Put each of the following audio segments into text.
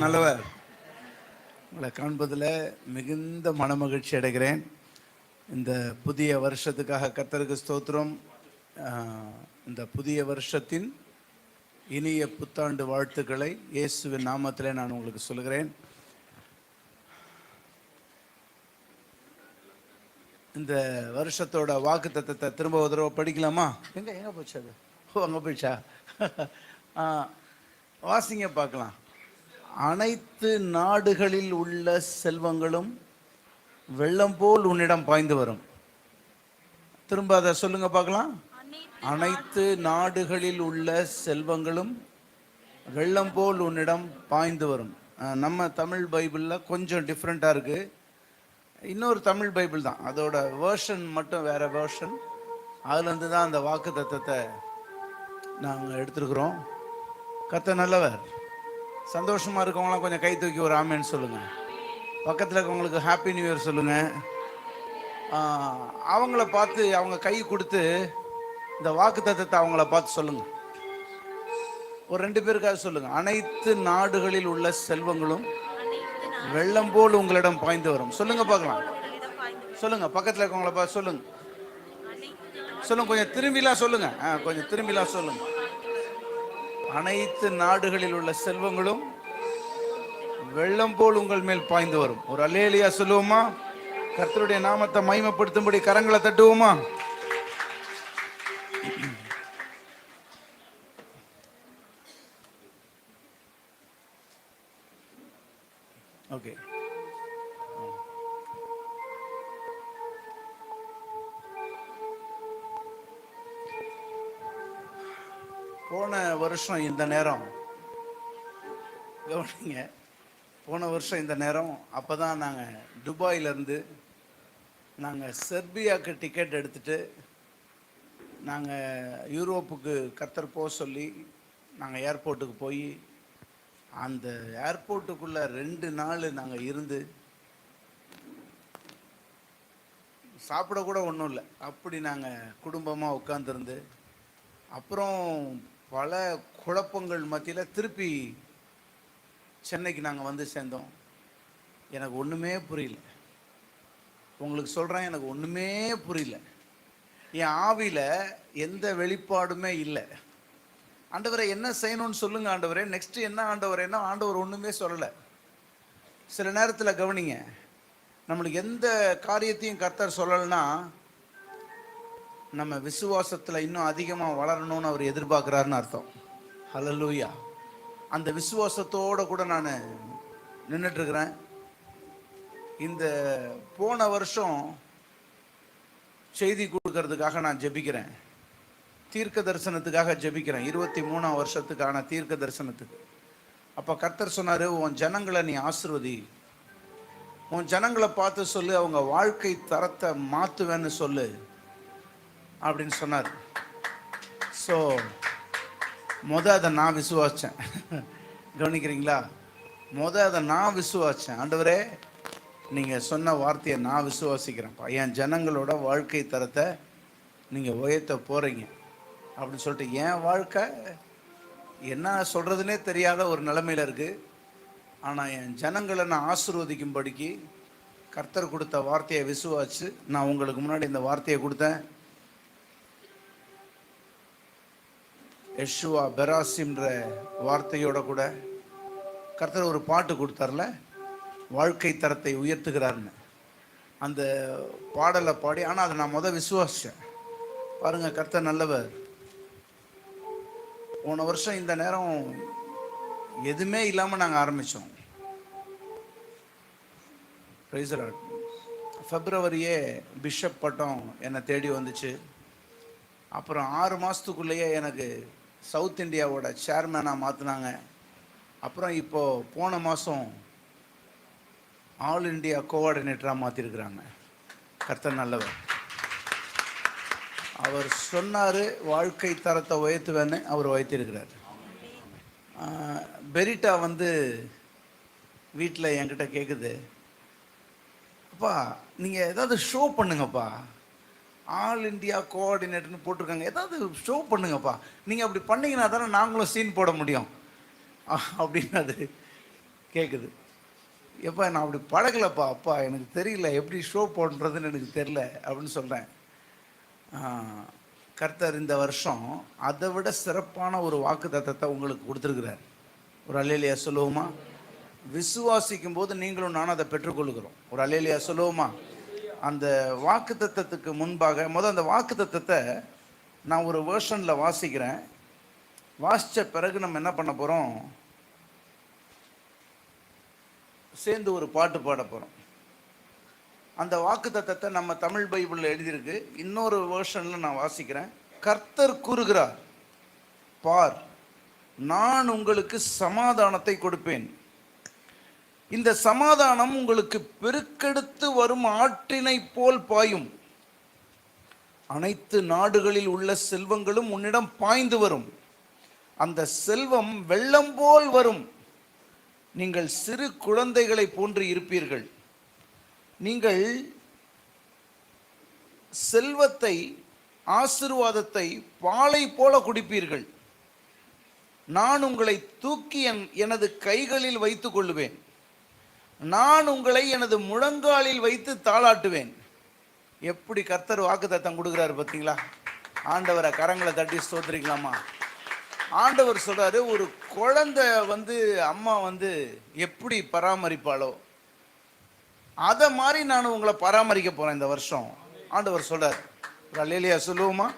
கர்த்தர் நல்லவர். உங்களை காண்பதில் மிகுந்த மனமகிழ்ச்சி அடைகிறேன். இந்த புதிய வருஷத்துக்காக கர்த்தருக்கு ஸ்தோத்திரம். இந்த புதிய வருஷத்தின் இனிய புத்தாண்டு வாழ்த்துக்களை இயேசுவின் நாமத்திலே நான் உங்களுக்கு சொல்கிறேன். இந்த வருஷத்தோட வாக்கு தத்தத்தை திரும்ப ஒரு தடவை படிக்கலாமா? எங்கே போச்சு அது? அங்கே போயிடுச்சா? வாசிங்க பார்க்கலாம். அனைத்து நாடுகளில் உள்ள செல்வங்களும் வெள்ளம் போல் உன்னிடம் பாய்ந்து வரும். திரும்ப அதை சொல்லுங்க பார்க்கலாம். அனைத்து நாடுகளில் உள்ள செல்வங்களும் வெள்ளம் போல் உன்னிடம் பாய்ந்து வரும். நம்ம தமிழ் பைபிளில் கொஞ்சம் டிஃப்ரெண்ட்டாக இருக்குது. இன்னொரு தமிழ் பைபிள் தான், அதோட வேர்ஷன் மட்டும் வேற வேர்ஷன். அதுலேருந்து தான் அந்த வாக்கு தத்தத்தை நாங்கள் எடுத்துருக்குறோம். கர்த்தர் நல்லவர். சந்தோஷமாக இருக்கவங்களாம் கொஞ்சம் கை தூக்கி ஒரு ஆமேன்னு சொல்லுங்கள். பக்கத்தில் இருக்கவங்களுக்கு ஹாப்பி நியூ இயர் சொல்லுங்கள். அவங்கள பார்த்து அவங்க கை கொடுத்து இந்த வாக்கு தத்தத்தை அவங்கள பார்த்து சொல்லுங்கள். ஒரு 2 பேருக்காக சொல்லுங்கள். அனைத்து நாடுகளில் உள்ள செல்வங்களும் வெள்ளம் போல் உங்களிடம் பாய்ந்து வரும். சொல்லுங்க பார்க்கலாம். சொல்லுங்க. பக்கத்தில் இருக்கவங்கள பார்த்து சொல்லுங்க. சொல்லுங்க. கொஞ்சம் திரும்பிலாம் சொல்லுங்க. கொஞ்சம் திரும்பிலாம் சொல்லுங்க. அனைத்து நாடுகளில் உள்ள செல்வங்களும் வெள்ளம் போல் உங்கள் மேல் பாய்ந்து வரும். ஒரு அல்லேலூயா சொல்லுவோமா? கர்த்தருடைய நாமத்தை மகிமைப்படுத்தும்படி கரங்களை தட்டுவோமா? ஓகே. போன வருஷம் இந்த நேரம் கவனிங்க. போன வருஷம் இந்த நேரம் அப்போ தான் நாங்கள் துபாயிலேருந்து நாங்கள் செர்பியாவுக்கு டிக்கெட் எடுத்துகிட்டு நாங்கள் யூரோப்புக்கு கர்த்தர் போக சொல்லி நாங்கள் ஏர்போர்ட்டுக்கு போய் அந்த ஏர்போர்ட்டுக்குள்ளே 2 நாள் நாங்கள் இருந்து சாப்பிடக்கூட ஒன்றும் இல்லை, அப்படி நாங்கள் குடும்பமாக உட்காந்துருந்து அப்புறம் பல குழப்பங்கள் மத்தியில் திருப்பி சென்னைக்கு நாங்கள் வந்து சேர்ந்தோம். எனக்கு ஒன்றுமே புரியல. உங்களுக்கு சொல்கிறேன், எனக்கு ஒன்றுமே புரியல. என் ஆவியில் எந்த வெளிப்பாடுமே இல்லை. ஆண்டவரை என்ன செய்யணும்னு சொல்லுங்கள் ஆண்டவரே, நெக்ஸ்ட்டு என்ன ஆண்டவரேன்னா ஆண்டவர் ஒன்றுமே சொல்லலை. சில நேரத்தில் கவனிங்க, நம்மளுக்கு எந்த காரியத்தையும் கர்த்தர் சொல்லலைன்னா நம்ம விசுவாசத்தில் இன்னும் அதிகமாக வளரணும்னு அவர் எதிர்பார்க்குறாருன்னு அர்த்தம். ஹல்லேலூயா. அந்த விசுவாசத்தோடு கூட நான் நின்றுட்டுருக்கிறேன். இந்த போன வருஷம் செய்தி கொடுக்கறதுக்காக நான் ஜெபிக்கிறேன். தீர்க்க தரிசனத்துக்காக ஜெபிக்கிறேன். 23ஆம் வருஷத்துக்கான தீர்க்க தரிசனத்துக்கு. அப்போ கர்த்தர் சொன்னார், உன் ஜனங்களை நீ ஆசீர்வதி, உன் ஜனங்களை பார்த்து சொல்லு, அவங்க வாழ்க்கை தரத்தை மாற்றுவேன்னு சொல்லு அப்படின்னு சொன்னார். ஸோ அதை நான் விசுவாச்சேன். கவனிக்கிறீங்களா? அதை நான் விசுவாச்சேன். ஆண்டவரே, நீங்கள் சொன்ன வார்த்தையை நான் விசுவாசிக்கிறேன்ப்பா. என் ஜனங்களோட வாழ்க்கை தரத்தை நீங்கள் உயர்த்த போகிறீங்க அப்படின்னு சொல்லிட்டு என் வாழ்க்கை என்ன சொல்கிறதுனே தெரியாத ஒரு நிலைமையில் இருக்குது. ஆனால் என் ஜனங்களை நான் ஆசீர்வதிக்கும்படிக்கு கர்த்தர் கொடுத்த வார்த்தையை விசுவாச்சு நான் உங்களுக்கு முன்னாடி இந்த வார்த்தையை கொடுத்தேன். யெஷுவா பெராசிம்ன்ற வார்த்தையோட கூட கர்த்தர் ஒரு பாட்டு கொடுத்தார்ல, வாழ்க்கை தரத்தை உயர்த்துகிறார்னு. அந்த பாடலை பாடி, ஆனால் அதை நான் விசுவாசித்தேன். பாருங்கள், கர்த்தர் நல்லவர். போன வருஷம் இந்த நேரம் எதுவுமே இல்லாமல் நாங்கள் ஆரம்பித்தோம். Praise the Lord. பிப்ரவரியே பிஷப் பட்டம் என்னை தேடி வந்துச்சு. அப்புறம் 6 மாதத்துக்குள்ளேயே எனக்கு சவுத் இந்தியாவோட சேர்மேனாக மாற்றினாங்க. அப்புறம் இப்போது போன மாதம் ஆல் இண்டியா கோஆர்டினேட்டராக மாற்றிருக்கிறாங்க. கர்த்தர் நல்லவர். அவர் சொன்னார் வாழ்க்கை தரத்தை உயர்த்துவேன்னு, அவர் உயர்த்திருக்கிறார். பெரிட்டா வீட்டில் என்கிட்ட கேட்குது, அப்பா நீங்கள் ஏதாவது ஷோ பண்ணுங்கப்பா, ஆல் இண்டியா கோஆர்டினேட்டர்னு போட்டிருக்காங்க, ஏதாவது ஷோ பண்ணுங்கப்பா, நீங்கள் அப்படி பண்ணிங்கன்னா தானே நாங்களும் சீன் போட முடியும் அப்படின்னாது. கேட்குது. எப்பா நான் அப்படி பழகலப்பா, அப்பா எனக்கு தெரியல எப்படி ஷோ பண்ணுறதுன்னு எனக்கு தெரில அப்படின்னு சொல்கிறேன். கர்த்தர் இந்த வருஷம் அதை விட சிறப்பான ஒரு வாக்குத்தத்தத்தை உங்களுக்கு கொடுத்துருக்கிறார். ஒரு அல்லேலியா சொல்லுவோமா? விசுவாசிக்கும் போது நீங்களும் நானும் அதை பெற்றுக்கொள்கிறோம். ஒரு அல்லேலியா சொல்லுவோமா? அந்த வாக்குத்தத்தத்துக்கு முன்பாக அந்த வாக்குத்தத்தத்தை நான் ஒரு வேர்ஷனில் வாசிக்கிறேன். வாசித்த பிறகு நம்ம என்ன பண்ண போகிறோம், சேர்ந்து ஒரு பாட்டு பாட போகிறோம். அந்த வாக்குத்தத்தத்தை நம்ம தமிழ் பைபிளில் எழுதியிருக்கு. இன்னொரு வேர்ஷனில் நான் வாசிக்கிறேன். கர்த்தர் கூறுகிறார், பார், நான் உங்களுக்கு சமாதானத்தை கொடுப்பேன். இந்த சமாதானம் உங்களுக்கு பெருக்கெடுத்து வரும் ஆற்றினை போல் பாயும். அனைத்து நாடுகளில் உள்ள செல்வங்களும் உன்னிடம் பாய்ந்து வரும். அந்த செல்வம் வெள்ளம் போல் வரும். நீங்கள் சிறு குழந்தைகளை போன்று இருப்பீர்கள். நீங்கள் செல்வத்தை, ஆசீர்வாதத்தை பாலை போல குடிப்பீர்கள். நான் உங்களை தூக்கி எனது கைகளில் வைத்துக் கொள்ளுவேன். நான் உங்களை எனது முழங்காலில் வைத்து தாளாட்டுவேன். எப்படி கர்த்தர் வாக்குத்தத்தம் கொடுக்குறாரு பார்த்தீங்களா? ஆண்டவரை கரங்களை தட்டி ஸ்தோத்திரிக்கலாமா? ஆண்டவர் சொல்றாரு, ஒரு குழந்தை அம்மா எப்படி பராமரிப்பாளோ அதை மாதிரி நான் உங்களை பராமரிக்க போறேன் இந்த வருஷம். ஆண்டவர் சொல்றாரு. அல்லேலியா சொல்லுவோமா?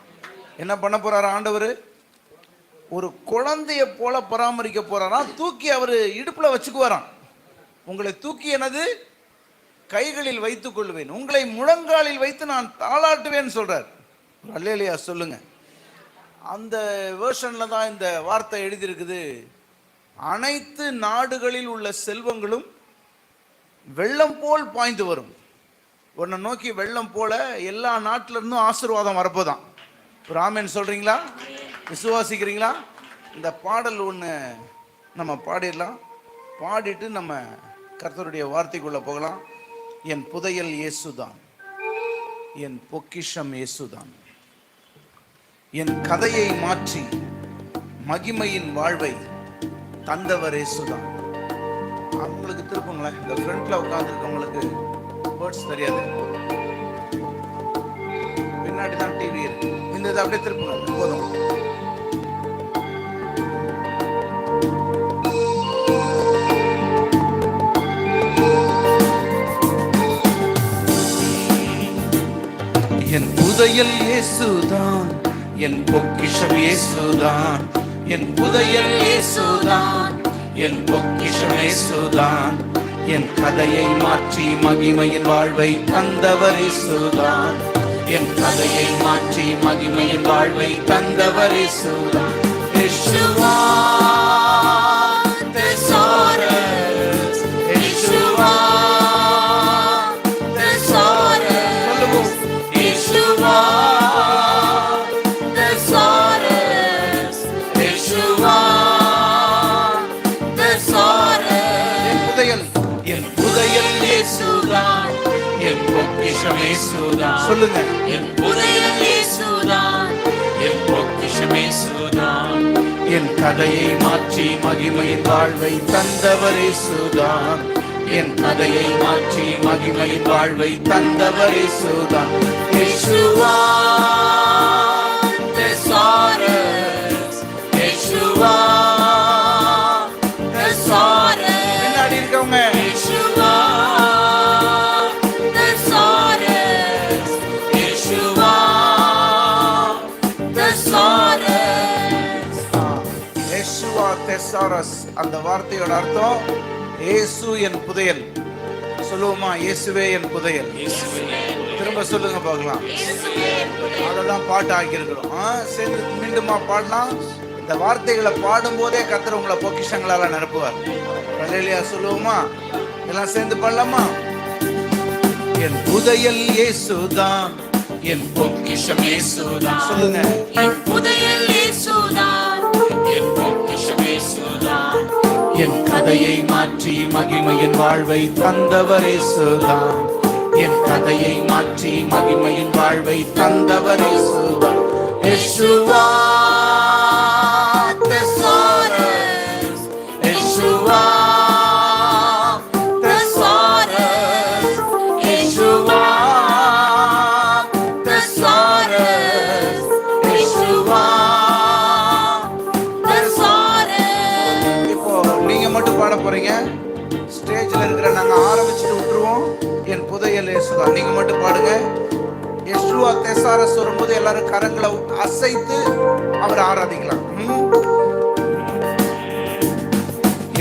என்ன பண்ண போறாரு ஆண்டவர்? ஒரு குழந்தைய போல பராமரிக்க போறாராம். தூக்கி அவர் இடுப்புல வச்சுக்குவாராம். உங்களை தூக்கி எனது கைகளில் வைத்துக் கொள்வேன், உங்களை முழங்காலில் வைத்து நான் தாளாட்டுவேன் சொல்றார். அல்லேலியா சொல்லுங்க. அந்த வேர்ஷன்ல தான் இந்த வார்த்தை எழுதியிருக்குது. அனைத்து நாடுகளில் உள்ள செல்வங்களும் வெள்ளம் போல் பாய்ந்து வரும். உன்னை நோக்கி வெள்ளம் போல எல்லா நாட்டில இருந்தும் ஆசீர்வாதம் வரப்போதான். ஒரு ஆமென் சொல்றீங்களா? விசுவாசிக்கிறீங்களா? இந்த பாடல் ஒன்று நம்ம பாடிடலாம். பாடிட்டு நம்ம கர்த்தருடைய வார்த்தைக்குள்ள போகலாம். என் புதையல் இயேசுதான், என் பொக்கிஷம் இயேசுதான், என் கதையை மாற்றி மகிமையின் வாழ்வை தந்தவர் இயேசுதான். அவங்களுக்கு திருப்புங்களேன். இந்த ஃப்ரண்ட்ல உட்கார்ந்துருக்கவங்களுக்கு வேர்ட்ஸ் தெரியாது, பின்னாடி தான் டிவி இருக்கு. இந்த இதை அப்படியே திருப்புங்க போதும். என் புதையல் இயேசுதான், என் பொக்கிஷம் இயேசுதான், என் புதையல் இயேசுதான், என் பொக்கிஷம் இயேசுதான், என் கதையை மாற்றி மகிமையின் வாழ்வை தந்தவர் இயேசுதான், என் கதையை மாற்றி மகிமையின் வாழ்வை தந்தவர் இயேசுதான். இயேசுவா தெசாரஸ், இயேசுவா சொல்லுங்க. என் புதையல் இயேசுதான், என் பொக்கிஷம் இயேசுதான், என் கதையை மாற்றி மகிமையின் வாழ்வை தந்தவர் இயேசுதான், என் கதையை மாற்றி மகிமையின் வாழ்வை தந்தவர் இயேசுதான். இயேசுவா தெசாரஸ், இயேசுவா தெசாரஸ். பின்னாடி இருக்கவங்க இயேசுவா தெசாரஸ். அந்த வார்த்தையோட அர்த்தம் இயேசு என் புதையல். சொல்லுவோமா? இயேசுவே என் புதையல். திரும்ப சொல்லுங்க பார்க்கலாம். அதெல்லாம் பாட்டு ஆக்கியிருக்கிறோம். சேர்ந்து மீண்டுமா பாடலாம். இந்த வார்த்தைகளை பாடும் போதே கர்த்தர் உங்களை பொக்கிஷங்களால நிரப்புவார். அல்லேலூயா சொல்லுவோமா? எல்லாம் சேர்ந்து பாடலாமா? என் புதையல் இயேசுதான், என் பொக்கிஷம் இயேசுதான். சொல்லுங்க. என் புதையல் இயேசுதான், என் பொக்கிஷம் இயேசுதான், என் கதையை மாற்றி மகிமையின் வாழ்வை தந்தவர் இயேசுதான், என் கதையை மாற்றி மகிமையின் வாழ்வை தந்தவர் இயேசுதான். இயேசுவா தெசாரஸ், இயேசுவா பாடுறீங்க? ஸ்டேஜ்ல இருக்கிற நாங்க ஆரம்பிச்சுட்டு விட்டுருவோம். என் புதையல் இயேசுதான். நீங்க மட்டும் பாடுங்க. யெஷுவா தெசாரஸ் வரும்போது எல்லாரும் கரங்களை அசைத்து அவர் ஆராதிக்கலாம்.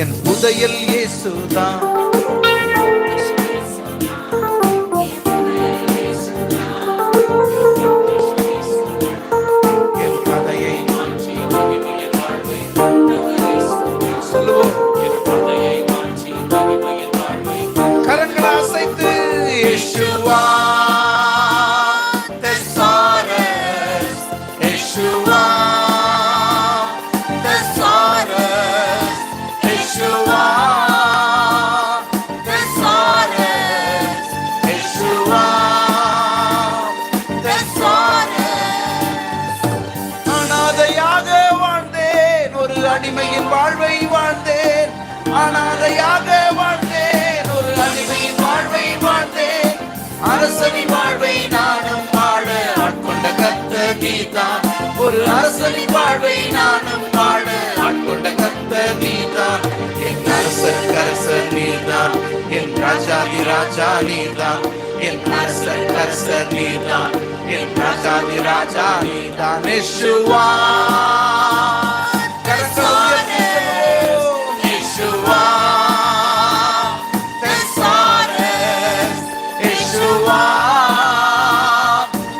என் புதையல் இயேசுதான், என் கதையை சொல்லுவோம். கரங்களை அசைத்து யெஷுவா தெசாரஸ், யெஷுவா தெசாரஸ், யெஷுவா தெசாரஸ், யெஷுவா தெசாரஸ். அனாதையாக வாழ்ந்தேன், ஒரு அடிமையின் வாழ்வை வாழ்ந்தேன். அனாதையாக வாழ்ந்தேன், ஒரு அடிமையின் வாழ்வை வாழ்ந்தேன். அரசனின் வாழ்வை நானும் வாழ ஆட்கொண்ட கர்த்தர் நீதான். ஒரு அரசனின் வாழ்வை நானும் வாழ ஆட்கொண்ட கர்த்தர் நீதான். என் அரசர் அரசர் நீதான், என் ராஜாதி ராஜா நீதான். என் அரசர் அரசர் நீதான், என் ராஜாதி ராஜா நீதான். யெஷுவா யெஷுவா தெசாரஸ், யெஷுவா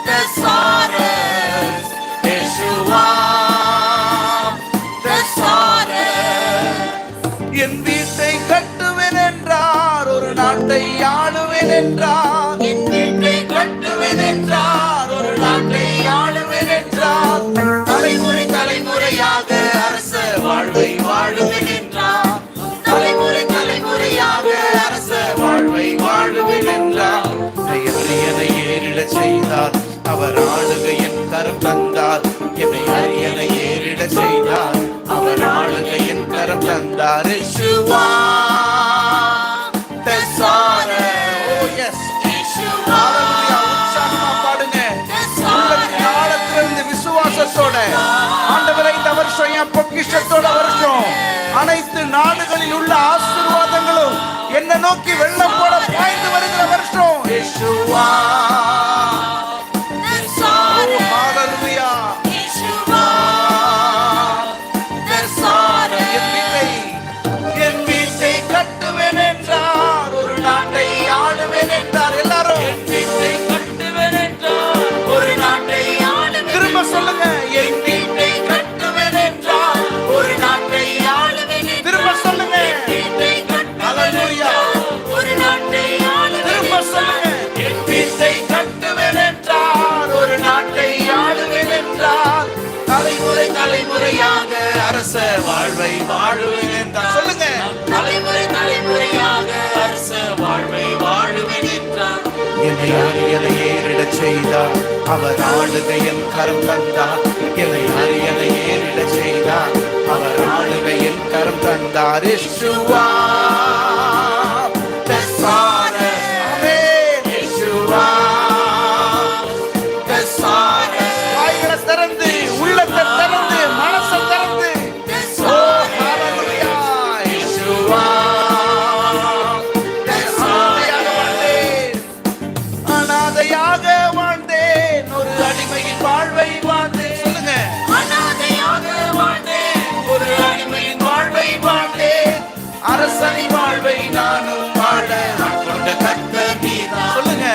தெசாரஸ், யெஷுவா தெசாரஸ். என் வீட்டை கட்டுவேன் என்றார், ஒரு நாட்டை ஆளுவேன் என்றார். என் வீட்டை கட்டுவேன் என்றார், ஒரு நாட்டை ஆளுவேன் என்றார். தலைமுறை தலைமுறையாக அரச வாழ்வை வாழுவேன் என்றார். தலைமுறை தலைமுறையாக அரச வாழ்வை வாழுவேன் என்றார். என்னை ஏறிடச் செய்தார், அவர் ஆளுகை என் கரம் தந்தார். என்னை அரியணை ஏறிடச் செய்தார், அவர் ஆளுகை என் கரம் தந்தார். யெஷுவா தெசாரஸ், ஓ எஸ் யெஷுவா. உற்சாகமா பாடுங்க. உள்ளத்தின் ஆழத்திலிருந்து விசுவாசத்தோட, ஆண்டவரை இந்த வருஷம் என் பொக்கிஷத்தோட வருஷம். அனைத்து நாடுகளில் உள்ள ஆசீர்வாதங்களும் என்ன நோக்கி வெள்ளம் போல பாய்ந்து வருகிற வருஷம். யெஷுவா தெசாரஸ், ஹalleluya. யெஷுவா தெசாரஸ். என் வீட்டை கட்டுவேன் என்றார், ஒரு நாட்டை ஆளுவேன் என்றார். எல்லாரும் என் வீட்டை கட்டுவேன் என்றார், ஒரு நாட்டை ஆளுவேன். திரும்ப சொல்லுங்க. என் வீட்டை கட்டுவேன் என்றார், ஒரு நாட்டை ஆளுவேன். திரும்ப சொல்லுங்க. ஹalleluya. ஒரு நாட்டை ஆளுவேன். திரும்ப சொல்லுங்க. என் வீட்டை கட்டுவேன் என்றார், ஒரு நாட்டை ஆளுவேன் என்றார். தலைமுறை தலைமுறையாக அரச வாழ்வை வாழுவேன் என்றார். சொல்லுங்க. தலைமுறை தலைமுறையாக அரச வாழ்வை வாழுவேன் என்றார். என்னை அரியணை ஏறிடச் செய்தார், அவர் ஆளுகை என் கரம் தந்தார். என்னை அரியணை ஏறிடச் செய்தார், அவர் ஆளுகை என் கரம் தந்தார். யெஷுவா தெசாரஸ், ஆமென். யெஷுவா தெசாரஸ். வாய்களை திறந்து, உள்ளத்தை திறந்து, மனசை திறந்து, ஓ ஹalleluya. யெஷுவா தெசாரஸ். அனாதையாக வாழ்ந்தேன், ஒரு அடிமையின் வாழ்வை வாழ்ந்தேன். சொல்லுங்க. அனாதையாக வாழ்ந்தேன், ஒரு அடிமையின் வாழ்வை வாழ்ந்தேன். அரசனின் வாழ்வை நானும் வாழ ஆட்கொண்ட கர்த்தர் நீதான். சொல்லுங்க.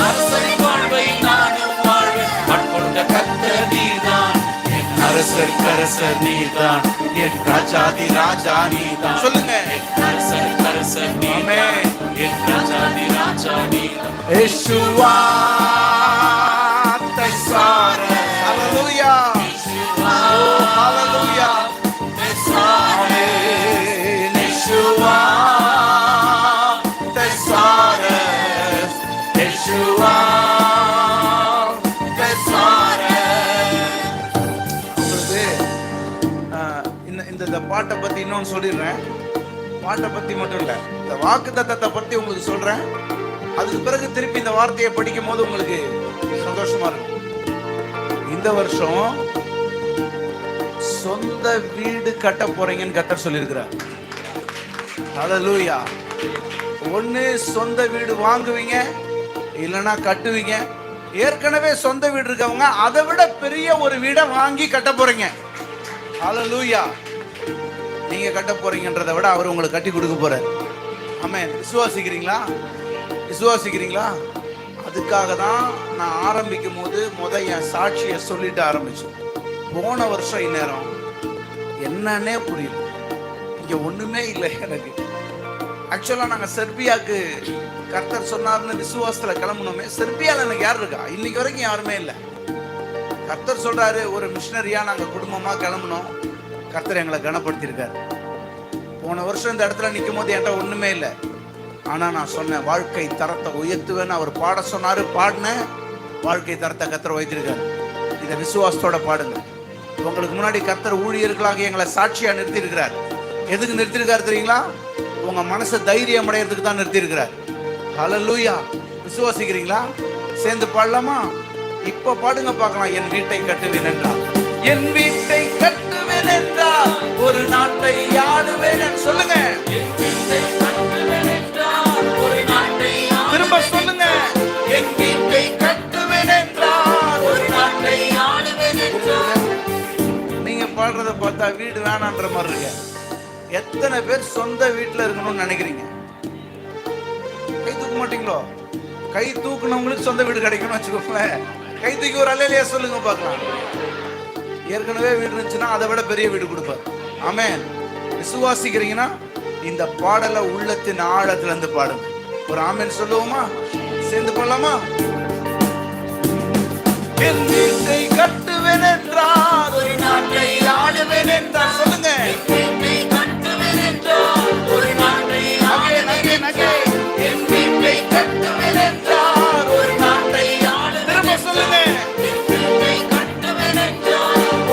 அரசனின் வாழ்வை நானும் வாழ ஆட்கொண்ட கர்த்தர் நீதான். என் அரசர் அரசர் நீதான், என் ராஜாதி ராஜா நீதான். சொல்லுங்க. அரசர் அரசர் நீதான், என் ராஜாதி ராஜா நீதான். யெஷுவா தெசாரஸ், ஹalleluya. யெஷுவா ஹalleluya. தெசாரஸ், யெஷுவா தெசாரஸ், யெஷுவா தெசாரஸ். இந்த பாட்டை பத்தி இன்னொன்னு சொல்லிடுறேன். பாட்டை பத்தி மட்டும் இல்ல, இந்த வாக்குத்தத்தத்தை பத்தி உங்களுக்கு சொல்றேன். அதுக்கு பிறகு திருப்பி இந்த வார்த்தையை படிக்கும் போது உங்களுக்கு சந்தோஷமா இருக்கும். இந்த வருஷம் சொந்த வீடு கட்ட போறீங்கன்னு கர்த்தர் சொல்லியிருக்கிறார். ஹல்லேலூயா. ஒண்ணு சொந்த வீடு வாங்குவீங்க, இல்லைன்னா கட்டுவீங்க. ஏற்கனவே சொந்த வீடு இருக்கவங்க அதை விட பெரிய ஒரு வீடை வாங்கி கட்ட போறீங்க. ஹல்லேலூயா. நீங்க கட்ட போறீங்கன்றதை விட அவர் உங்களுக்கு கட்டி கொடுக்க போறார். ஆமென். விசுவாசிக்கிறீங்களா? விசுவாசிக்கிறீங்களா? அதுக்காக தான் நான் ஆரம்பிக்கும் போது என் சாட்சியை சொல்லிட்டு ஆரம்பிச்சேன். போன வருஷம் இந்நேரம் என்னன்னே புரியல, இங்க ஒண்ணுமே இல்லை எனக்கு. ஆக்சுவலா நாங்க செர்பியாவுக்கு கர்த்தர் சொன்னார்னு விசுவாசத்துல கிளம்பணுமே. செர்பியால எனக்கு யார் இருக்கா? இன்னைக்கு வரைக்கும் யாருமே இல்லை. கர்த்தர் சொல்றாரு, ஒரு மிஷினரியா நாங்க குடும்பமா கிளம்பணும். கர்த்தர் எங்களை கனப்படுத்தியிருக்காரு. போன வருஷம் இந்த இடத்துல நிற்கும் போது என்கிட்ட ஒண்ணுமே இல்லை. ஆனா நான் சொன்னேன், வாழ்க்கை தரத்தை உயர்த்துவேன்னு அவர் பாட சொன்னாரு. பாடினேன். வாழ்க்கை தரத்தை கர்த்தர் உயர்த்திருக்காரு. இதை விசுவாசத்தோட பாடுங்க. உங்களுக்கு முன்னாடி கர்த்தர் ஊழியர்களாக எங்களை சாட்சியா நிறுத்தி இருக்கிறார். எதுக்கு நிறுத்திருக்காரு தெரியுங்களா? உங்க மனசை தைரியம் அடையிறதுக்கு தான் நிறுத்தி இருக்கிறார். ஹல்லேலூயா. விசுவாசிக்கிறீங்களா? சேர்ந்து பாடலாமா? இப்ப பாடுங்க பார்க்கலாம். என் வீட்டை கட்டுவேன் என்றால், என் வீட்டை கட்டுவேன் என்றால், ஒரு நாட்டை ஆளுவேன். சொல்லுங்க. திரும்ப சொல்லுங்க. என் வீட்டை கட்டுவேன் என்றால், ஒரு நாட்டை ஆளுவேன் என்றால். நீங்க பாடுறத பார்த்தா வீடு வேணான்ற மாதிரி இருக்கு. எத்தனை பேர் சொந்த வீட்டுல இருக்கணும்னு நினைக்கிறீங்க? கை தூக்க மாட்டீங்களோ? கை தூக்குனவங்களுக்கு சொந்த வீடு கிடைக்கணும்னு வச்சுக்கோங்களேன். கை தூக்கி ஒரு அல்லேலூயா சொல்லுங்க பார்க்கலாம். ஏற்கனவே வீடு இருந்துச்சுன்னா அதை விட பெரிய வீடு கொடுப்பார். ஆமென். விசுவாசிக்கிறீங்கன்னா இந்த பாடலை உள்ளத்தின் ஆழத்துல இருந்து பாடுங்க. ஒரு ஆமென் சொல்லுவோமா? சேர்ந்து போடலாமா? என் வீட்டை கட்டுவேன் என்றால், ஒரு நாட்டை ஆளுவேன் என்றால். சொல்லுங்க. ஒரு நாட்டை ஆளுவேன் என்றால், என் வீட்டை கட்டுவேன் என்றால், ஒரு நாட்டை ஆளுவேன். திரும்ப சொல்லுங்க.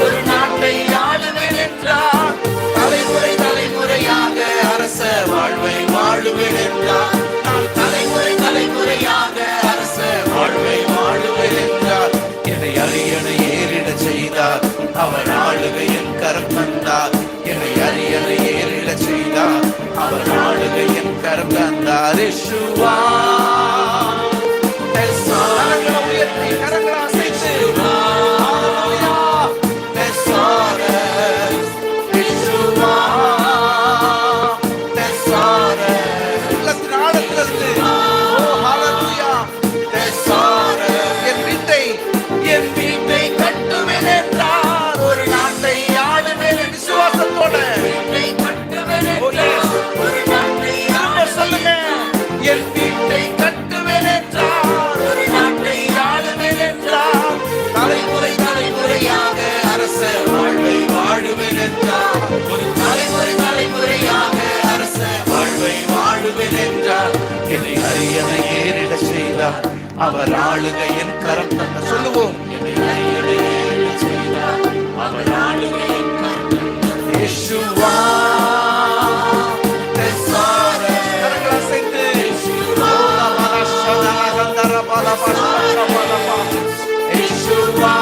ஒரு நாட்டை ஆளுவேன் என்றால், தலைமுறை தலைமுறையாக அரச வாழ்வை வாழுவேன் என்றால், நான் தலைமுறை தலைமுறையாக அரச வாழ்வை வாழுவேன் என்றால், என்னை அரியணை ஏறிட செய்தார், அவர் ஆளுகை என் கரம் தந்தார். என்னை அரியணை ஏறிட செய்தார், அவர் ஆளுகை என் கரம் தந்தார். யேசுவா. கரங்களை உயர்த்தி, கரங்களை அசைத்து. என்னை அரியணை ஏறிட செய்தார், அவர் ஆளுகை என் கரம் தந்தார். சொல்லுவோம். என்னை அரியணை ஏறிட செய்தார், அவர் ஆளுகை என் கரம் தந்தார். யேசுவா. கரங்களை அசைத்து. யேசுவா.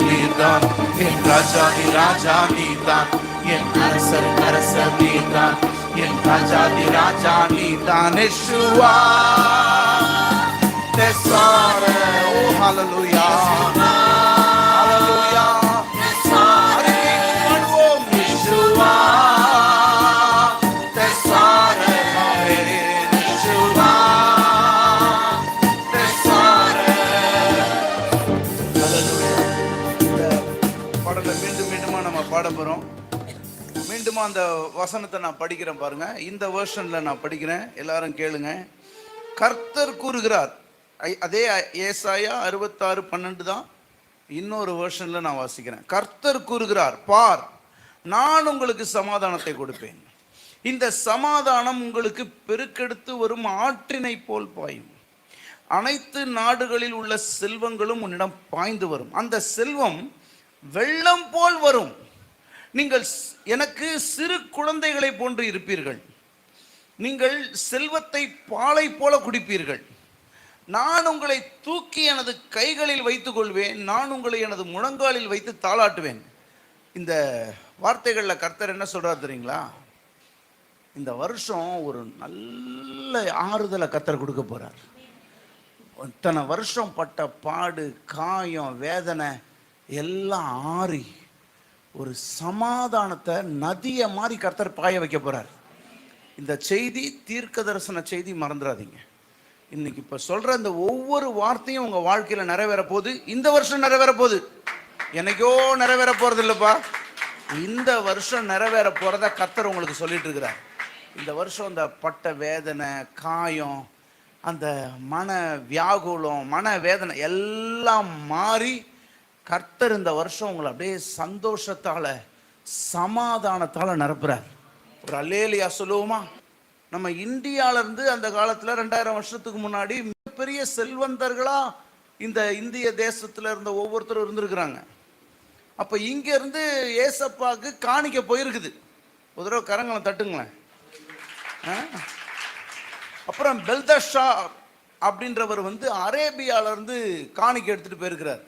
நீதான் என் ராஜாதி ராஜா, நீதான் என் அரசர் அரசர், நீதான் என் ராஜாதி ராஜா, நீதான். யேசுவா. ஓ ஹல்லேலூயா. ஹல்லேலூயா. பாடுவோம். யேசுவா. பாட போறோம். மீண்டும் அந்த வசனத்தை நான் படிக்கிறேன் பாருங்க. இந்த வெர்ஷன்ல நான் படிக்கிறேன், எல்லாரும் கேளுங்க. கர்த்தர் கூறுகிறார். அதே ஏசாயா 66:12 தான். இன்னொரு வெர்ஷன்ல நான் வாசிக்கிறேன். கர்த்தர் கூறுகிறார், பார், நான் உங்களுக்கு சமாதானத்தை கொடுப்பேன், இந்த சமாதானம் உங்களுக்கு பெருக்கெடுத்து வரும் ஆற்றினை போல் பாயும். அனைத்து நாடுகளில் உள்ள செல்வங்களும் உன்னிடம் பாய்ந்து வரும். அந்த செல்வம் வெள்ளம் போல் வரும். நீங்கள் எனக்கு சிறு குழந்தைகளை போன்று இருப்பீர்கள். நீங்கள் செல்வத்தை பாலை போல குடிப்பீர்கள். நான் உங்களை தூக்கி எனது கைகளில் வைத்துக் கொள்வேன். நான் உங்களை எனது முழங்காலில் வைத்து தாளாட்டுவேன். இந்த வார்த்தைகளில் கர்த்தர் என்ன சொல்றார் தெரியுங்களா? இந்த வருஷம் ஒரு நல்ல ஆறுதலை கர்த்தர் கொடுக்க போறார். இத்தனை வருஷம் பட்ட பாடு, காயம், வேதனை எல்லாம் ஆறி ஒரு சமாதானத்தை நதியை மாதிரி கர்த்தர் பாய வைக்க போறார். இந்த செய்தி தீர்க்க தரிசன செய்தி, மறந்துடாதீங்க. இன்னைக்கு இப்ப சொல்ற இந்த ஒவ்வொரு வார்த்தையும் உங்க வாழ்க்கையில நிறைவேற போகுது. இந்த வருஷம் நிறைவேற போகுது. என்னைக்கோ நிறைவேற போறது இல்லப்பா, இந்த வருஷம் நிறைவேற போறத கர்த்தர் உங்களுக்கு சொல்லிட்டு இருக்கிறார். இந்த வருஷம் இந்த பட்ட வேதனை, காயம், அந்த மன வியாகுலம், மன வேதனை எல்லாம் மாறி கர்த்தர் இந்த வருஷம் உங்களை அப்படியே சந்தோஷத்தால, சமாதானத்தால நிரப்புறார். ஒரு அல்லேலியா சொல்லுவோமா? நம்ம இந்தியால இருந்து அந்த காலத்துல 2000 வருஷத்துக்கு முன்னாடி மிகப்பெரிய செல்வந்தர்களா இந்த இந்திய தேசத்துல இருந்த ஒவ்வொருத்தரும் இருந்திருக்கிறாங்க. அப்ப இங்க இருந்து ஏசப்பாக்கு காணிக்க போயிருக்குது. ஒரு தடவை கரங்களை தட்டுங்களேன். அப்புறம் பெல்தஷா அப்படின்றவர் அரேபியால இருந்து காணிக்க எடுத்துட்டு போயிருக்கிறார்.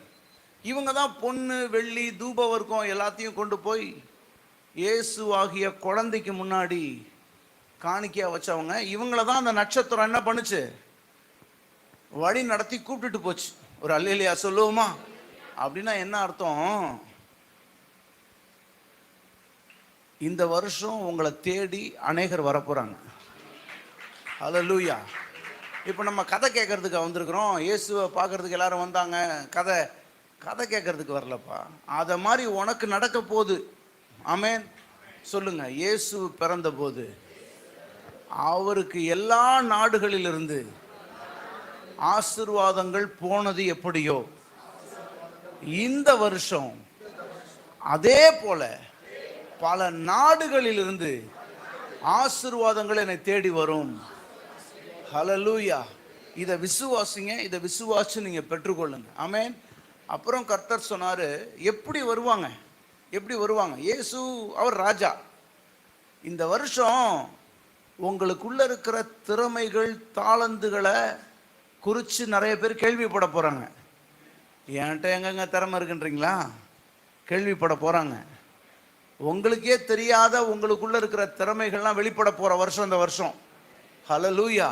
இவங்க தான் பொண்ணு, வெள்ளி, தூபவர்க்கம் எல்லாத்தையும் கொண்டு போய் இயேசு ஆகிய குழந்தைக்கு முன்னாடி காணிக்கையா வச்சவங்க. இவங்கள தான் அந்த நட்சத்திரம் என்ன பண்ணுச்சு? வழி நடத்தி கூப்பிட்டுட்டு போச்சு. ஒரு அல்லேலியா சொல்லுவோமா? அப்படின்னா என்ன அர்த்தம்? இந்த வருஷம் உங்களை தேடி அநேகர் வரப்போறாங்க. ஹல்லேலூயா. இப்போ நம்ம கதை கேட்கறதுக்கு வந்திருக்கிறோம். இயேசுவை பார்க்கறதுக்கு எல்லாரும் வந்தாங்க. கதை கேட்கறதுக்கு வரலப்பா. அதை மாதிரி உனக்கு நடக்க போகுது. ஆமென் சொல்லுங்க. இயேசு பிறந்த போது அவருக்கு எல்லா நாடுகளிலிருந்து ஆசீர்வாதங்கள் போனது எப்படியோ, இந்த வருஷம் அதே போல பல நாடுகளிலிருந்து ஆசீர்வாதங்கள் என்னை தேடி வரும். ஹல்லேலூயா. இதை விசுவாசிங்க. இதை விசுவாசி நீங்க பெற்றுக்கொள்ளுங்க. ஆமென். அப்புறம் கர்த்தர் சொன்னாரு, எப்படி வருவாங்க? எப்படி வருவாங்க? இயேசு அவர் ராஜா. இந்த வருஷம் உங்களுக்குள்ள இருக்கிற திறமைகள், தாளந்துகளை குறித்து நிறைய பேர் கேள்விப்பட போறாங்க. என்கிட்ட எங்கெங்க திறமை இருக்குன்றீங்களா? கேள்விப்பட போறாங்க. உங்களுக்கே தெரியாத உங்களுக்குள்ள இருக்கிற திறமைகள்லாம் வெளிப்பட போற வருஷம் இந்த வருஷம். ஹல்லேலூயா.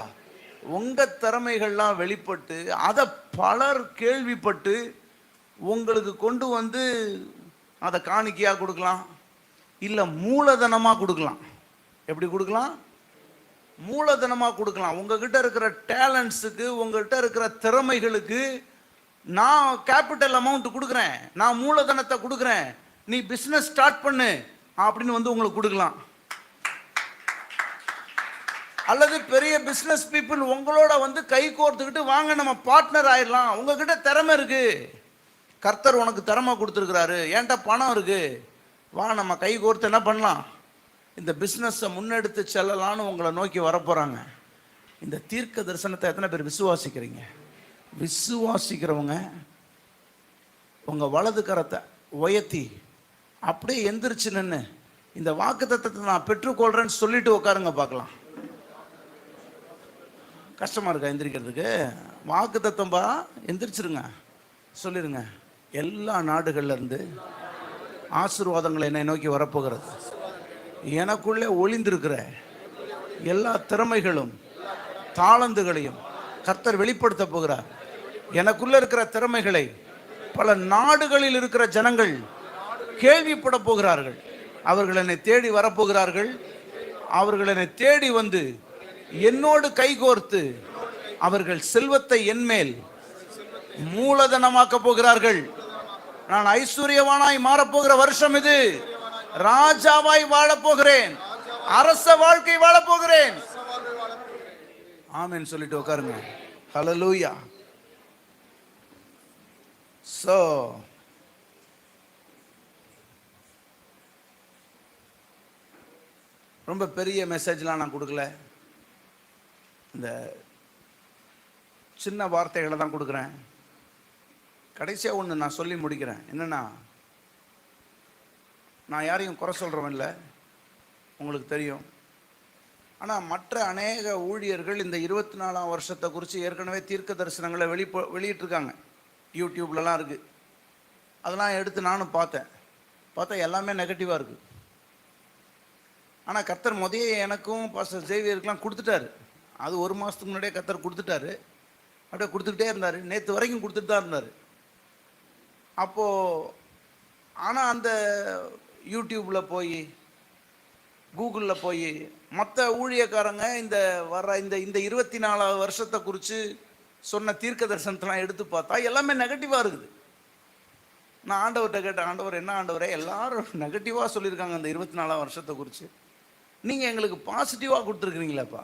உங்க திறமைகள்லாம் வெளிப்பட்டு அதை பலர் கேள்விப்பட்டு உங்களுக்கு கொண்டு அதை காணிக்கையா கொடுக்கலாம், இல்ல மூலதனமா கொடுக்கலாம். எப்படி கொடுக்கலாம்? மூலதனமா கொடுக்கலாம். உங்ககிட்ட இருக்கிற டேலண்ட்ஸுக்கு, உங்ககிட்ட இருக்கிற திறமைகளுக்கு நான் கேபிட்டல் அமௌண்ட் கொடுக்குறேன், நான் மூலதனத்தை கொடுக்குறேன், நீ பிசினஸ் ஸ்டார்ட் பண்ணு அப்படின்னு உங்களுக்கு கொடுக்கலாம். அல்லது பெரிய பிசினஸ் பீப்புள் உங்களோட கை கோர்த்துக்கிட்டு வாங்க நம்ம பார்ட்னர் ஆயிடலாம், உங்ககிட்ட திறமை இருக்கு, கர்த்தர் உனக்கு திறமை கொடுத்துருக்கிறாரு, என்கிட்ட பணம் இருக்கு, வா நம்ம கை கோர்த்து என்ன பண்ணலாம், இந்த பிஸ்னஸை முன்னெடுத்து செல்லலான்னு உங்களை நோக்கி வரப்போறாங்க. இந்த தீர்க்க தரிசனத்தை எத்தனை பேர் விசுவாசிக்கிறீங்க? விசுவாசிக்கிறவங்க உங்க வலது கரத்தை உயர்த்தி அப்படியே எந்திரிச்சு நின்று இந்த வாக்குத்தத்தத்தை நான் பெற்றுக்கொள்றேன்னு சொல்லிட்டு உட்காருங்க பார்க்கலாம். கஷ்டமா இருக்கா எந்திரிக்கிறதுக்கு? வாக்குத்தத்தம்பா, எந்திரிச்சிருங்க, சொல்லிருங்க. எல்லா நாடுகள்ல இருந்து ஆசீர்வாதங்களை என்னை நோக்கி வரப்போகிறது. எனக்குள்ளே ஒளிந்திருக்கிற எல்லா திறமைகளும் தாளந்துகளையும் கர்த்தர் வெளிப்படுத்த போகிறார். எனக்குள்ள இருக்கிற திறமைகளை பல நாடுகளில் இருக்கிற ஜனங்கள் கேள்விப்பட போகிறார்கள். அவர்கள் என்னை தேடி வரப்போகிறார்கள். அவர்கள் என்னை தேடி என்னோடு கைகோர்த்து அவர்கள் செல்வத்தை என்மேல் மூலதனமாக்க போகிறார்கள். நான் ஐஸ்வர்யவானாய் மாறப்போகிற வருஷம் இது. ராஜாவாய் வாழப்போகிறேன், அரச வாழ்க்கை வாழப்போகிறேன். ஆமென் சொல்லிட்டு உட்காருங்க. ஹல்லேலூயா. சோ ரொம்ப பெரிய மெசேஜ்லாம் நான் கொடுக்கல, இந்த சின்ன வார்த்தைகளை தான் கொடுக்குறேன். கடைசியாக ஒன்று நான் சொல்லி முடிக்கிறேன். என்னென்னா, நான் யாரையும் குறை சொல்கிறவன் இல்லை, உங்களுக்கு தெரியும். ஆனால் மற்ற அநேக ஊழியர்கள் இந்த 24ஆம் வருஷத்தை குறித்து ஏற்கனவே தீர்க்க தரிசனங்களை வெளியிட்டிருக்காங்க. யூடியூப்லலாம் இருக்குது. அதெல்லாம் எடுத்து நானும் பார்த்தா எல்லாமே நெகட்டிவாக இருக்குது. ஆனால் கர்த்தர் முதல்ல எனக்கும் பாஸ்டர் ஜேவியருக்கெலாம் கொடுத்துட்டாரு. அது 1 மாதத்துக்கு முன்னாடியே கர்த்தர் கொடுத்துட்டாரு. அப்படியே கொடுத்துக்கிட்டே இருந்தார். நேற்று வரைக்கும் கொடுத்துட்டு தான் இருந்தார். அப்போது ஆனால் அந்த யூடியூப்பில் போய் கூகுளில் போய் மற்ற ஊழியக்காரங்க இந்த 24ஆவது வருஷத்தை குறித்து சொன்ன தீர்க்க தரிசனத்தெலாம் எடுத்து பார்த்தா எல்லாமே நெகட்டிவாக இருக்குது. நான் ஆண்டவர்கிட்ட கேட்டேன், ஆண்டவர் என்ன ஆண்டவரே, எல்லாரும் நெகட்டிவாக சொல்லியிருக்காங்க அந்த 24ஆம் வருஷத்தை குறித்து, நீங்கள் எங்களுக்கு பாசிட்டிவாக கொடுத்துருக்குறீங்களாப்பா.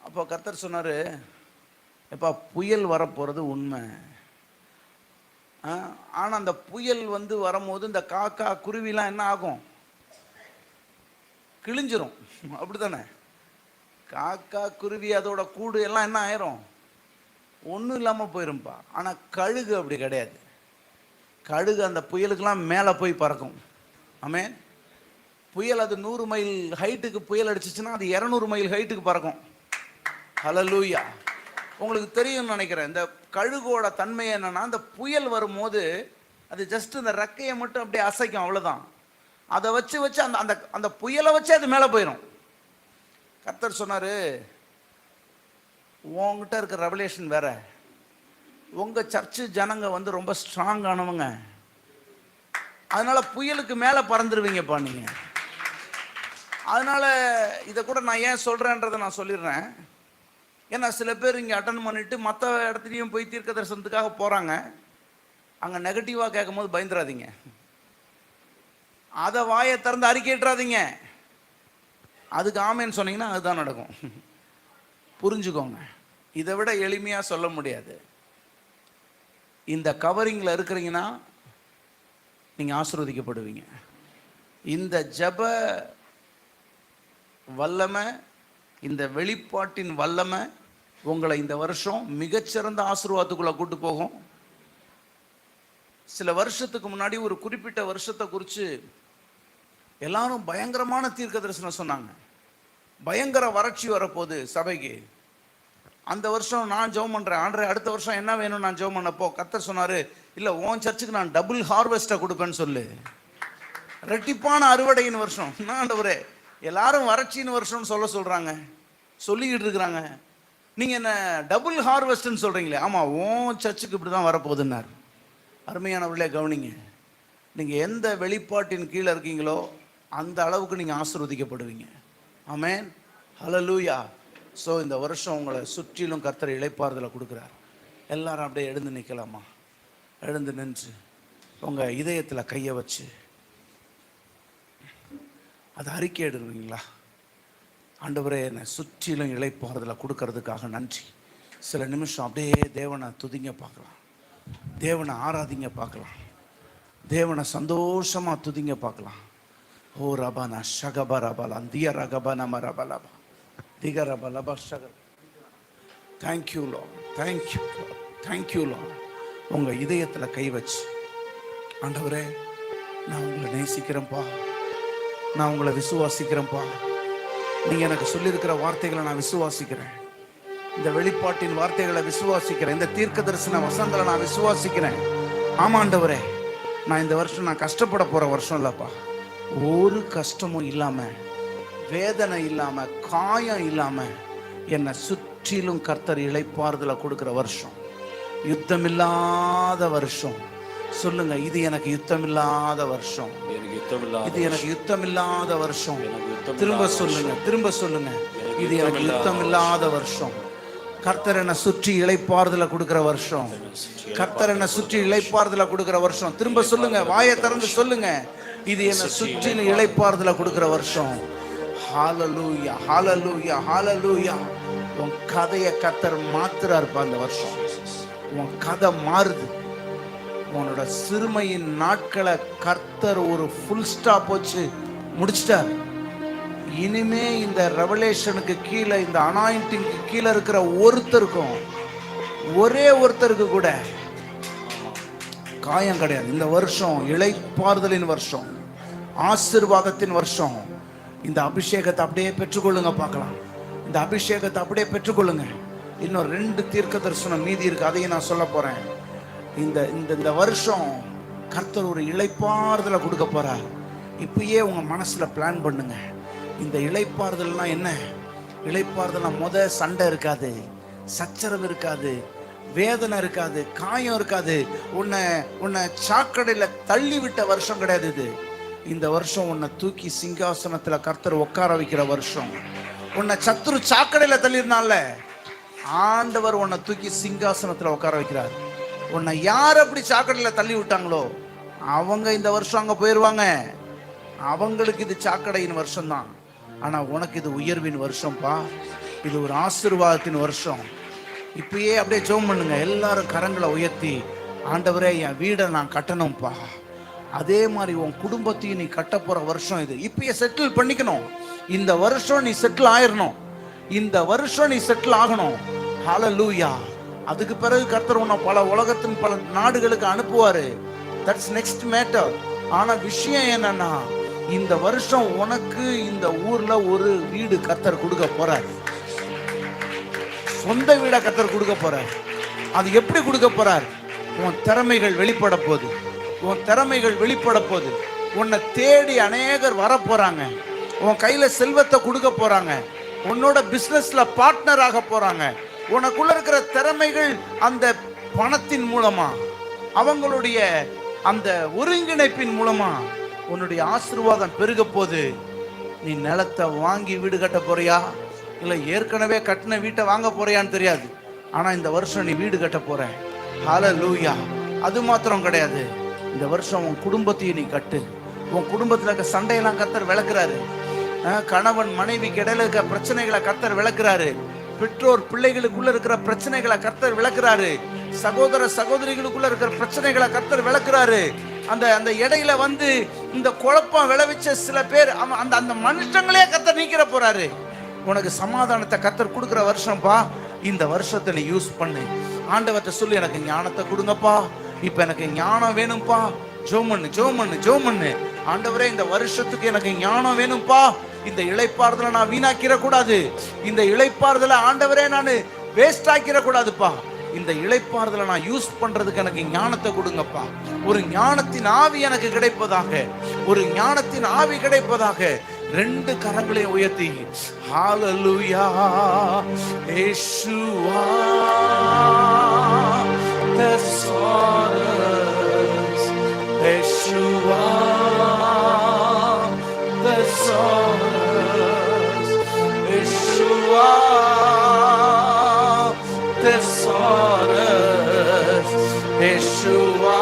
அப்போ கர்த்தர் சொன்னார், எப்பா புயல் வரப்போகிறது உண்மை. ஆனால் அந்த புயல் வரும்போது இந்த காக்கா குருவிலாம் என்ன ஆகும்? கிழிஞ்சிரும். அப்படி தானே? காக்கா குருவி அதோட கூடு எல்லாம் என்ன ஆயிரும்? ஒன்றும் இல்லாமல் போயிரும்பா. ஆனால் கழுகு அப்படி கிடையாது. கழுகு அந்த புயலுக்கெல்லாம் மேலே போய் பறக்கும். ஆமென். புயல் அது 100 மைல் ஹைட்டுக்கு புயல் அடிச்சிச்சுன்னா அது 200 மைல் ஹைட்டுக்கு பறக்கும். ஹல்லேலூயா. உங்களுக்கு தெரியும்னு நினைக்கிறேன். இந்த கழுகோட தன்மை என்னன்னா, அந்த புயல் வரும்போது அது ஜஸ்ட் இந்த ரெக்கையை மட்டும் அப்படியே அசைக்கும், அவ்வளோதான். அதை வச்சு அந்த அந்த புயலை வச்சு அது மேலே போயிடும். கர்த்தர் சொன்னார், உங்ககிட்ட இருக்கிற ரெவலேஷன் வேற, உங்கள் சர்ச்சு ஜனங்க ரொம்ப ஸ்ட்ராங்கானவங்க, அதனால புயலுக்கு மேலே பறந்துருவீங்கப்பா நீங்கள். அதனால இதை கூட நான் ஏன் சொல்கிறேன்றதை நான் சொல்லிடுறேன். ஏன்னா சில பேர் இங்கே அட்டன் பண்ணிட்டு மற்ற இடத்துலையும் போய் தீர்க்க தரிசனத்துக்காக போகிறாங்க. அங்கே நெகட்டிவாக கேட்கும் போது பயந்துடாதீங்க, அதை வாயை திறந்து அறிக்கையிட்றாதீங்க. அதுக்கு ஆமேன்னு சொன்னீங்கன்னா அதுதான் நடக்கும். புரிஞ்சுக்கோங்க. இதை விட எளிமையாக சொல்ல முடியாது. இந்த கவரிங்கில் இருக்கிறீங்கன்னா நீங்கள் ஆசீர்வதிக்கப்படுவீங்க. இந்த ஜப வல்லமை, இந்த வெளிப்பாட்டின் வல்லமை உங்களை இந்த வருஷம் மிகச்சிறந்த ஆசீர்வாதத்துக்குள்ளே கூட்டு போகும். சில வருஷத்துக்கு முன்னாடி ஒரு குறிப்பிட்ட வருஷத்தை குறித்து எல்லாரும் பயங்கரமான தீர்க்க தரிசனம் சொன்னாங்க. பயங்கர வறட்சி வரப்போகுது சபைக்கு. அந்த வருஷம் நான் ஜெபம் பண்ணுறேன், ஆண்டவரே அடுத்த வருஷம் என்ன வேணும் நான் ஜெபம் பண்ணப்போ கர்த்தர் சொன்னார், இல்லை உன் சர்ச்சுக்கு நான் டபுள் ஹார்வெஸ்ட்டை கொடுப்பேன்னு சொல்லு. ரெட்டிப்பான அறுவடையின் வருஷம். நான் ஆண்டவரே எல்லாரும் வறட்சியின் வருஷம்னு சொல்கிறாங்க, சொல்லிக்கிட்டு இருக்கிறாங்க, நீங்கள் என்ன டபுள் ஹார்வெஸ்ட்னு சொல்கிறீங்களே. ஆமாம், உன் சர்ச்சுக்கு இப்படி தான் வரப்போகுதுன்னார். அருமையானவர்களே கவனிங்க. நீங்கள் எந்த வெளிப்பாட்டின் கீழே இருக்கீங்களோ அந்த அளவுக்கு நீங்கள் ஆசீர்வதிக்கப்படுவீங்க. ஆமென். ஹல்லேலூயா. ஸோ இந்த வருஷம் உங்களை சுற்றிலும் கர்த்தர் இளைப்பாறுதலை கொடுக்குறார். எல்லாரும் அப்படியே எழுந்து நிற்கலாமா? எழுந்து நின்று உங்கள் இதயத்தில் கையை வச்சு அதை அறிக்கை எடுக்கிறீங்களா? ஆண்டவரே என்னை சுற்றிலும் இளைப்பாறுதலை கொடுக்கறதுக்காக நன்றி. சில நிமிஷம் அப்படியே தேவனை துதிங்க பார்க்கலாம், தேவனை ஆராதிங்க பார்க்கலாம், தேவனை சந்தோஷமாக துதிங்க பார்க்கலாம். ஓ ரபானா ஷகபா ரபாலா திய ரகபா நம ரபலபா திக ரபலபா ஷக. Thank you Lord, thank you, thank you Lord. உங்கள் இதயத்தில் கை வச்சு, ஆண்டவரே நான் உங்களை நேசிக்கிறேன்ப்பா, நான் உங்களை விசுவாசிக்கிறேன்ப்பா, நீங்கள் எனக்கு சொல்லியிருக்கிற வார்த்தைகளை நான் விசுவாசிக்கிறேன், இந்த வெளிப்பாட்டின் வார்த்தைகளை விசுவாசிக்கிறேன், இந்த தீர்க்க தரிசன வசனங்களை நான் விசுவாசிக்கிறேன். ஆமாண்டவரே, நான் இந்த வருஷம் நான் கஷ்டப்பட போகிற வருஷம் இல்லைப்பா. ஒரு கஷ்டமும் இல்லாமல், வேதனை இல்லாமல், காயம் இல்லாமல் என்னை சுற்றிலும் கர்த்தர் இளைப்பாறுதலை கொடுக்குற வருஷம், யுத்தமில்லாத வருஷம். சொல்லுங்க, இது எனக்கு யுத்தமில்லாத வருஷம், இது எனக்கு யுத்தமில்லாத வருஷம். திரும்ப சொல்லுங்க, திரும்ப சொல்லுங்க, இது எனக்கு யுத்தமில்லாத வருஷம். கர்த்தர் என்னை சுற்றி இளைப்பாறுதலை கொடுக்குற வருஷம், கர்த்தர் என்னை சுற்றி இளைப்பாறுதலை கொடுக்குற வருஷம். திரும்ப சொல்லுங்க, வாயை திறந்து சொல்லுங்க, இது என்னை சுற்றி இளைப்பாறுதலை கொடுக்குற வருஷம். ஹல்லேலூயா, ஹல்லேலூயா, ஹல்லேலூயா. உன் கதையை கர்த்தர் மாத்துறாருப்பா இந்த வருஷம். உன் கதை மாறுது. உன்னோட சிறுமையின் நாட்களை கர்த்தர் ஒரு ஃபுல் ஸ்டாப் வச்சு முடிச்சிட்டார். இனிமே இந்த ரெவலேஷனுக்கு கீழே, இந்த அனாயிண்டிங்க்கு கீழே இருக்கிற ஒருத்தருக்கும், ஒரே ஒருத்தருக்கு கூட காயம் கிடையாது. இந்த வருஷம் இளைப்பாறுதலின் வருஷம், ஆசீர்வாதத்தின் வருஷம். இந்த அபிஷேகத்தை அப்படியே பெற்றுக்கொள்ளுங்க. பார்க்கலாம், இந்த அபிஷேகத்தை அப்படியே பெற்றுக்கொள்ளுங்க. இன்னும் 2 தீர்க்க தரிசனம் மீதி இருக்கு, அதையும் நான் சொல்ல போறேன். இந்த இந்த வருஷம் கர்த்தர் ஒரு இளைப்பாறுதலை கொடுக்க போறார். இப்பயே உங்க மனசுல பிளான் பண்ணுங்க. இந்த இளைப்பாறுதல்னா என்ன? இளைப்பாறுதல்னா சண்டை இருக்காது, சச்சரவு இருக்காது, வேதனை இருக்காது, காயம் இருக்காது. உன்னை சாக்கடையில தள்ளி விட்ட வருஷம் கிடையாது இது. இந்த வருஷம் உன்னை தூக்கி சிங்காசனத்துல கர்த்தர் உட்கார வைக்கிற வருஷம். உன்னை சத்துரு சாக்கடையில தள்ளிருந்தால, ஆண்டவர் உன்னை தூக்கி சிங்காசனத்துல உட்கார வைக்கிறார். உன்னை யார் அப்படி சாக்கடையில தள்ளி விட்டாங்களோ அவங்க இந்த வருஷம் அங்க போயிருவாங்க. அவங்களுக்கு இது சாக்கடையின் வருஷம் தான். ஆனா உனக்கு இது உயர்வின் வருஷம்ப்பா. இது ஒரு ஆசீர்வாதத்தின் வருஷம். இப்பயே அப்படியே ஜெபம் பண்ணுங்க. எல்லாரும் கரங்களை உயர்த்தி, ஆண்டவரே என் வீடை நான் கட்டணும்ப்பா. அதே மாதிரி உன் குடும்பத்தையும் நீ கட்ட போற வருஷம் இது. இப்பயே செட்டில் பண்ணிக்கணும். இந்த வருஷம் நீ செட்டில் ஆயிரணும். இந்த வருஷம் நீ செட்டில் ஆகணும். ஹல்லேலூயா. அதுக்கு பிறகு கர்த்தர் உன்னை பல உலகத்தின் பல நாடுகளுக்கு அனுப்புவாரு. That's next matter. ஆனா விஷயம் என்னன்னா, இந்த வருஷம் உனக்கு இந்த ஊர்ல ஒரு வீடு கர்த்தர் கொடுக்க போறார். சொந்த வீடை கர்த்தர் கொடுக்க போறார். அது எப்படி கொடுக்க போறார்? உன் திறமைகள் வெளிப்பட போகுது. உன் திறமைகள் வெளிப்பட போகுது. உன்னை தேடி அநேகர் வர போறாங்க. உன் கையில செல்வத்தை கொடுக்க போறாங்க. உன்னோட பிசினஸ்ல பார்ட்னர் ஆக போறாங்க. உனக்குள்ள இருக்கிற திறமைகள் அந்த பணத்தின் மூலமா, அவங்களுடைய அந்த ஒருங்கிணைப்பின் மூலமா உன்னுடைய ஆசீர்வாதம் பெருக போது. நீ நிலத்தை வாங்கி வீடு கட்ட போறியா, இல்லை ஏற்கனவே கட்டின வீட்டை வாங்க போறியான்னு தெரியாது. ஆனா இந்த வருஷம் நீ வீடு கட்ட போற. ஹல்லேலூயா. அது மாத்திரம் கிடையாது, இந்த வருஷம் உன் குடும்பத்தையும் நீ கட்டு. உன் குடும்பத்தில் இருக்க சண்டையெல்லாம் கர்த்தர் விளக்குறாரு. கணவன் மனைவிக்கு இடையில இருக்கிற பிரச்சனைகளை கர்த்தர் விளக்குறாரு. பெற்றோர் பிள்ளைகளுக்குள்ள இருக்கிற பிரச்சனைகளை கர்த்தர் விளக்குறாரு. சகோதர சகோதரிகளுக்குள்ள இருக்கிற பிரச்சனைகளை கர்த்தர் விளக்குறாரு. அந்த இடையில வந்து இந்த குழப்பம் விளைவிச்ச சில பேர் அந்த மனுஷங்களே கர்த்தர் நீக்கிற போறாரு. உனக்கு சமாதானத்தை கர்த்தர் கொடுக்கிற வருஷம்ப்பா. இந்த வருஷத்தை நீ யூஸ் பண்ணு. ஆண்டவர்கிட்ட சொல்லி, எனக்கு ஞானத்தை கொடுங்கப்பா, இப்ப எனக்கு ஞானம் வேணும்பா. ஜோமண்ணு. ஆண்டவரே, இந்த வருஷத்துக்கு எனக்கு ஞானம் வேணும்பா. இந்த இளைப்பாறுதலை நான் வீணாக்கிற கூடாது. இந்த இளைப்பாறுதலை ஆண்டவரே நான் வேஸ்ட் ஆக்கிற கூடாதுப்பா. இந்த இளைப்பாறுதலை நான் யூஸ் பண்றதுக்கு எனக்கு ஞானத்தை கொடுங்கப்பா. ஒரு ஞானத்தின் ஆவி எனக்கு கிடைப்பதாக, ஒரு ஞானத்தின் ஆவி கிடைப்பதாக. 2 கரங்களையும் உயர்த்தி, ஹல்லேலூயா இயேசுவா thesaurus, Yeshua thesaurus, Yeshua thesaurus, Yeshua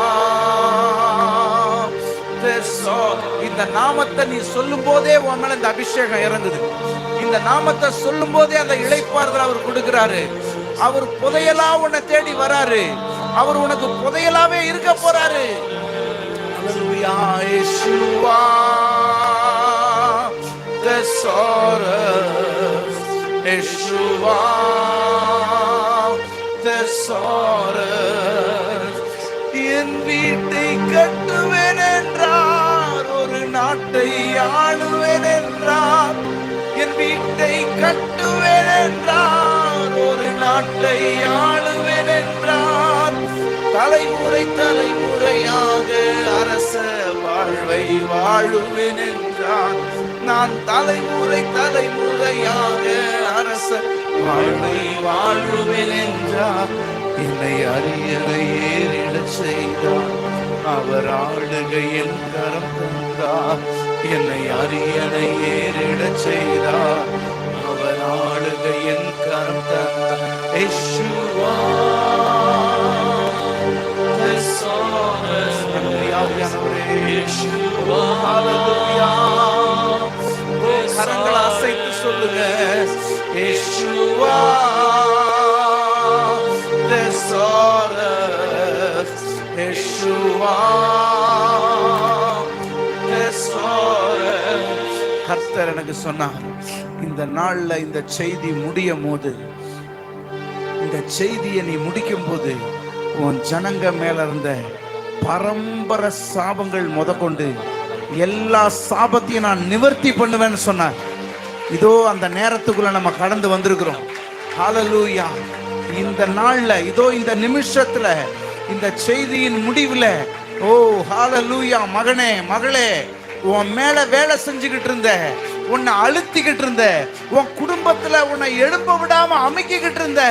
thesaurus. இந்த நாமத்தை நீ சொல்லும் போதே உன் மேல இந்த அபிஷேகம் இறங்குது. இந்த நாமத்தை சொல்லும் போதே அந்த இளைப்பாறுதல் அவர் கொடுக்கிறாரு. அவர் புதையலா உன்னை தேடி வராரு. அவர் உனக்கு புதையலாவே இருக்க போறாரு. ஹல்லேலூயா. இயேசுவா thesaurus, Yeshua thesaurus. என் வீட்டை கட்டுவேன் என்றார், ஒரு நாட்டை ஆளுவேன் என்றார். என் வீட்டை கட்டுவேன் என்றார், ஒரு நாட்டை ஆளுவேன் என்றார். தலைமுறை தலைமுறையாக அரச வாழ்வை வாழுவேன் என்றார். நான் தலைமுறை தலைமுறையாக அரச வாழ்வை வாழுவேன் என்றார். என்னை அரியணை ஏறிட செய்தார், அவர் ஆளுகையில் கரம் தந்தார். என்னை அரியணை ஏறிட செய்தார், அவர் ஆளுகையில் கரம் தந்தார். இயேசுவா thesaurus, இயேசுவா ஹல்லேலூயா. கரங்களை அசைத்து சொல்லுங்க, இயேசுவா thesaurus, Yeshua thesaurus, கர்த்தர் எனக்கு சொன்னார், இந்த நாள்ல இந்த செய்தி முடியும் போது, இந்த செய்தியை நீ முடிக்கும் போது உன் ஜனங்க மேல இருந்த பரம்பரை சாபங்கள் முதற்கொண்டு எல்லா சாபத்தையும் நான் நிவர்த்தி பண்ணுவேன்னு சொன்னார். இதோ அந்த நேரத்துக்குள்ள நம்ம கடந்து வந்திருக்கிறோம். ஹல்லேலூயா. இந்த நாள்ல, இதோ இந்த நிமிஷத்துல, இந்த செய்தியின் முடிவுல, ஓ ஹல்லேலூயா, மகனே மகளே, உன் மேல வேலை செஞ்சுக்கிட்டு இருந்த, உன்னை அழுத்திக்கிட்டு இருந்த, உன் குடும்பத்துல உன்னை எழும்ப விடாம அமைக்கிக்கிட்டு இருந்த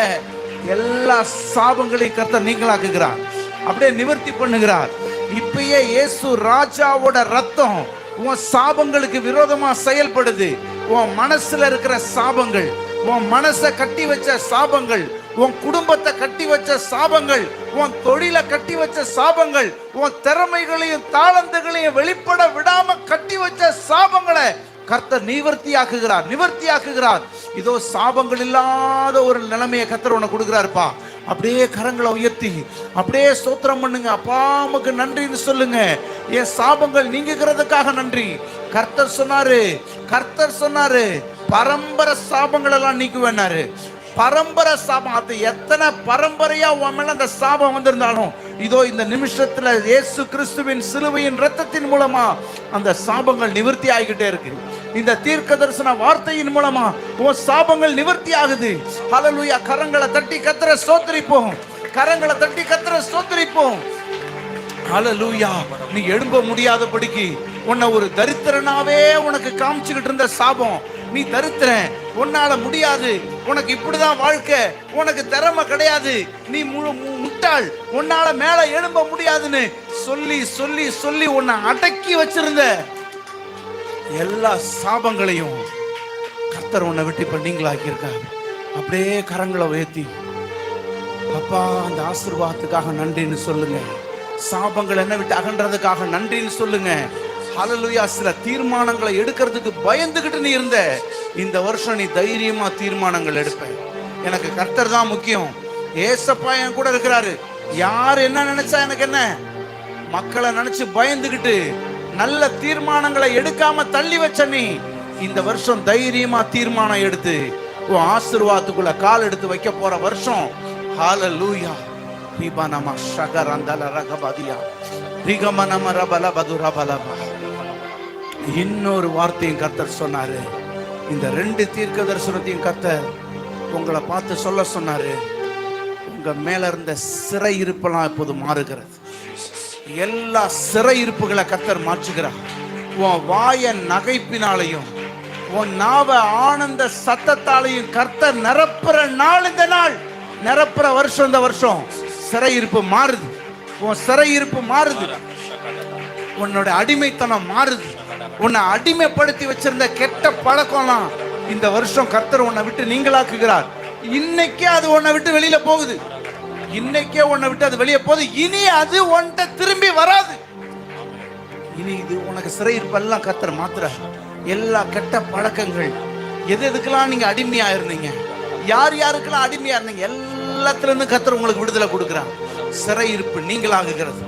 எல்லா சாபங்களையும் கர்த்தர் நீங்களாக்குகிறார், அப்படியே நிவர்த்தி பண்ணுகிறார். இப்பயே இயேசு ராஜாவோட ரத்தம் உன் சாபங்களுக்கு விரோதமா செயல்படுது. உன் மனசுல இருக்கிற சாபங்கள், உன் மனசை கட்டி வச்ச சாபங்கள், உன் குடும்பத்தை கட்டி வச்ச சாபங்கள், உன் தொழிலை கட்டி வச்ச சாபங்கள், உன் திறமைகளையும் தாளந்துகளையும் வெளிப்பட விடாம கட்டி வச்ச சாபங்களை கர்த்தர் நிவர்த்தியாக்குகிறார். இதோ சாபங்கள் இல்லாத ஒரு நிலைமையை கர்த்தர் உனக்கு கொடுக்கிறாருப்பா. அப்படியே கரங்களை உயர்த்தி அப்படியே ஸ்தோத்திரம் பண்ணுங்க. அப்பா உமக்கு நன்றின்னு சொல்லுங்க. என் சாபங்கள் நீங்குகிறதுக்காக நன்றி. கர்த்தர் சொன்னாரு பரம்பரை சாபங்கள் எல்லாம் நீக்குவேன்னாரு. பரம்பரை சாபம், அது எத்தனை பரம்பரையா உன் மேல அந்த சாபம் வந்திருந்தாலும், இதோ இந்த நிமிஷத்துல இயேசு கிறிஸ்துவின் சிலுவையின் இரத்தத்தின் மூலமா அந்த சாபங்கள் நிவர்த்தி ஆகிக்கிட்டே இருக்கு. இந்த தீர்க்க தரிசன வார்த்தையின் மூலமா உன் சாபங்கள் நிவர்த்தி ஆகுது. ஹல்லேலூயா. கரங்களை தட்டி கர்த்தரை ஸ்தோத்திரிப்போம். ஹல்லேலூயா. நீ எழும்ப முடியாதபடிக்கு உன்னை ஒரு தரித்திரனாவே உனக்கு காமிச்சுக்கிட்டு இருந்த சாபம், நீ தரித்திரன், உன்னால முடியாது, உனக்கு இப்படிதான் வாழ்க்கை, உனக்கு திறமை கிடையாது, நீ முட்டாள், உன்னால மேல எழும்ப முடியாதுன்னு சொல்லி சொல்லி சொல்லி உன்னை அடக்கி வச்சிருந்த எல்லா சாபங்களையும் கர்த்தர் உன்னை விட்டு இப்ப நீங்களாக்கி இருக்காரு. அப்படியே கரங்களை உயர்த்தி அப்பா அந்த ஆசீர்வாதத்துக்காக நன்றின்னு சொல்லுங்க. சாபங்கள் என்ன விட்டு அகன்றதுக்காக நன்றின்னு சொல்லுங்க. ஹல்லேலூயா. சில தீர்மானங்களை எடுக்கிறதுக்கு பயந்துகிட்டு நீ இருந்த, இந்த வருஷம் நீ தைரியமா தீர்மானங்கள் எடுப்ப. எனக்கு கர்த்தர் தான் முக்கியம், ஏசப்பா என் கூட இருக்கிறாரு, யார் என்ன நினைச்சா எனக்கு என்ன, மக்களை நினைச்சு பயந்துகிட்டு நல்ல தீர்மானங்களை எடுக்காம தள்ளி வச்ச நீ இந்த வருஷம் தைரியமா தீர்மானம் எடுத்து உன் ஆசீர்வாதத்துக்குள்ள கால் எடுத்து வைக்க போற வருஷம். ஹல்லேலூயா. ரிபனம ஷகரந்தல ரகபதியா ரிகமனம ரபல பதுரபலபா. இன்னொரு வார்த்தையும் கர்த்தர் சொன்னாரு. இந்த 2 தீர்க்க தரிசனத்தையும் கர்த்தர் உங்களை பார்த்து சொல்ல சொன்னாரு. உங்க மேல இருந்த சிறை இருப்பெல்லாம் இப்போது மாறுகிறது. எல்லா சிறை இருப்புகளை கர்த்தர் மாற்றுகிறார். உன் வாய நகைப்பினாலையும் உன் நாவ ஆனந்த சத்தத்தாலையும் கர்த்தர் நிரப்புற நாள் இந்த நாள், நிரப்புற வருஷம் இந்த வருஷம். சிறை இருப்பு மாறுது, உன் சிறை இருப்பு மாறுது, உன்னோட அடிமைத்தனம் மாறுது, உன்னை அடிமைப்படுத்தி வச்சிருந்த கெட்ட பழக்கம்லாம் இந்த வருஷம் கர்த்தர் உன்னை விட்டு நீங்களாக்குகிறார். இன்னைக்கே அது உன்னை விட்டு வெளியில போகுது. இன்னைக்கே உன்னை விட்டு அது வெளியே போகுது. இனி அது உன்கிட்ட திரும்பி வராது. இனி இது உனக்கு சிறை இருப்பெல்லாம் கர்த்தர் மாத்துற. எல்லா கெட்ட பழக்கங்கள், எதுக்கெல்லாம் நீங்க அடிமையா இருந்தீங்க, யார் யாருக்கெல்லாம் அடிமையா இருந்தீங்க, எல்லாத்துல இருந்து கர்த்தர் உங்களுக்கு விடுதலை கொடுக்கிறார். சிறை இருப்பு நீங்களாகுகிறது,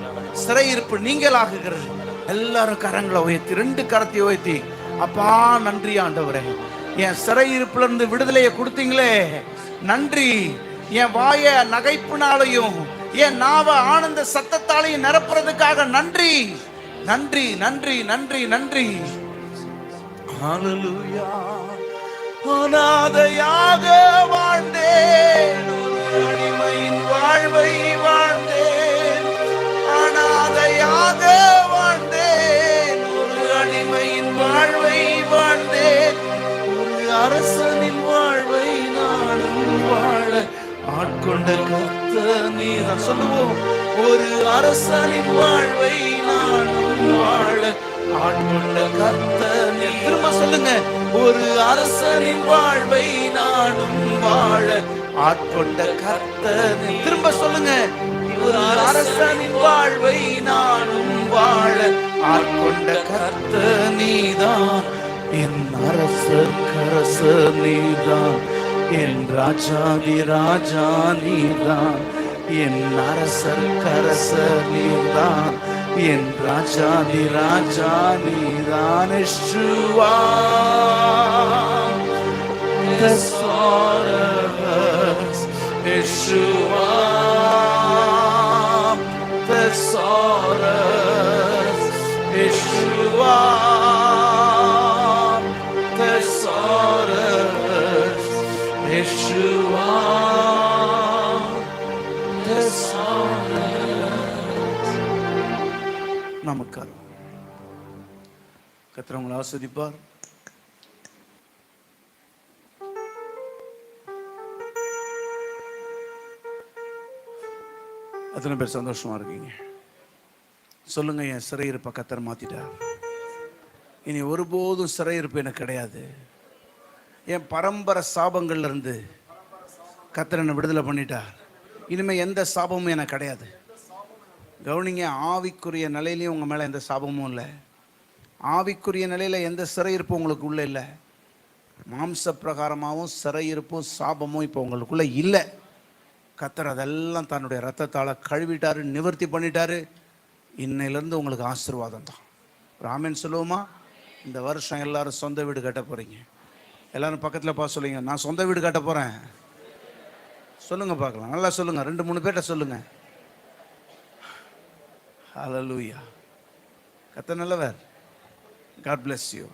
சிறை இருப்பு நீங்களாகுகிறது. எல்லாரும் கரங்களை உயர்த்தி 2 கரத்தை உயர்த்தி அப்பா நன்றி ஆண்டவரே, என் சிறை இருப்புல இருந்து விடுதலையை கொடுத்தீங்களே நன்றி. என் வாய நகைப்புனாலையும் என் நாவ ஆனந்த சத்தத்தாலையும் நிரப்புறதுக்காக நன்றி நன்றி நன்றி நன்றி நன்றி. ஹல்லேலூயா. அநாதையாக வாழ்ந்தேன், அடிமையின் வாழ்வை வாழ்ந்தேன். அநாதையாக வாழ்ந்தேன், ஒரு அடிமையின் வாழ்வை வாழ்ந்தேன். ஒரு அரசனின் வாழ்வை நானும் வாழ ஆட்கொண்ட கர்த்தர் நீதான். சொல்லுவோம், ஒரு அரசனின் வாழ்வை நானும் வாழ ஆட்கொண்ட கர்த்தர் நீ. திரும்ப சொல்லுங்க, ஒரு அரசனின் வாழ்வை நானும் வாழ ஆட்கொண்ட கர்த்தர் நீ. திரும்ப சொல்லுங்க, ஒரு அரசனின் வாழ்வை நானும் வாழ ஆட்கொண்ட கர்த்தர் நீதான். என் அரசர் கரசர் நீதான், என் ராஜாதி ராஜா நீதான். என் அரசர் கரசர் நீதான், என் ராஜாதி ராஜா நீதான் Yeshua, thesaurus Yeshua, thesaurus Yeshua, thesaurus Yeshua, நமக்காக கர்த்தர் உங்களை ஆசீர்வதிப்பார். அத்தனை பேர் சந்தோஷமா இருக்கீங்க? சொல்லுங்க, என் சிறையிருப்பை கர்த்தர் மாத்திட்டார். இனி ஒருபோதும் சிறையிருப்பு எனக்கு கிடையாது. என் பரம்பரை சாபங்கள்ல இருந்து கர்த்தர் என்னை விடுதலை பண்ணிட்டார். இனிமே எந்த சாபமும் எனக்கு கிடையாது. கவனிங்க, ஆவிக்குரிய நிலையிலையும் உங்கள் மேலே எந்த சாபமும் இல்லை. ஆவிக்குரிய நிலையில் எந்த சிறையிருப்பும் உங்களுக்கு உள்ளே இல்லை. மாம்ச பிரகாரமாகவும் சிறையிருப்பும் சாபமும் இப்போ உங்களுக்குள்ளே இல்லை. கர்த்தர் அதெல்லாம் தன்னுடைய ரத்தத்தால் கழுவிட்டாரு, நிவர்த்தி பண்ணிட்டாரு. இன்னையிலேருந்து உங்களுக்கு ஆசீர்வாதம் தான். ஒரு ஆமென் சொல்லுவோமா? இந்த வருஷம் எல்லாரும் சொந்த வீடு கட்ட போகிறீங்க. எல்லாரும் பக்கத்தில் பார்த்து சொல்லுங்க, நான் சொந்த வீடு கட்ட போகிறேன். சொல்லுங்கள் பார்க்கலாம், நல்லா சொல்லுங்கள், 2-3 பேர்கிட்ட சொல்லுங்கள். ஹல்லேலூயா. கர்த்தர் நல்லவர். God bless you.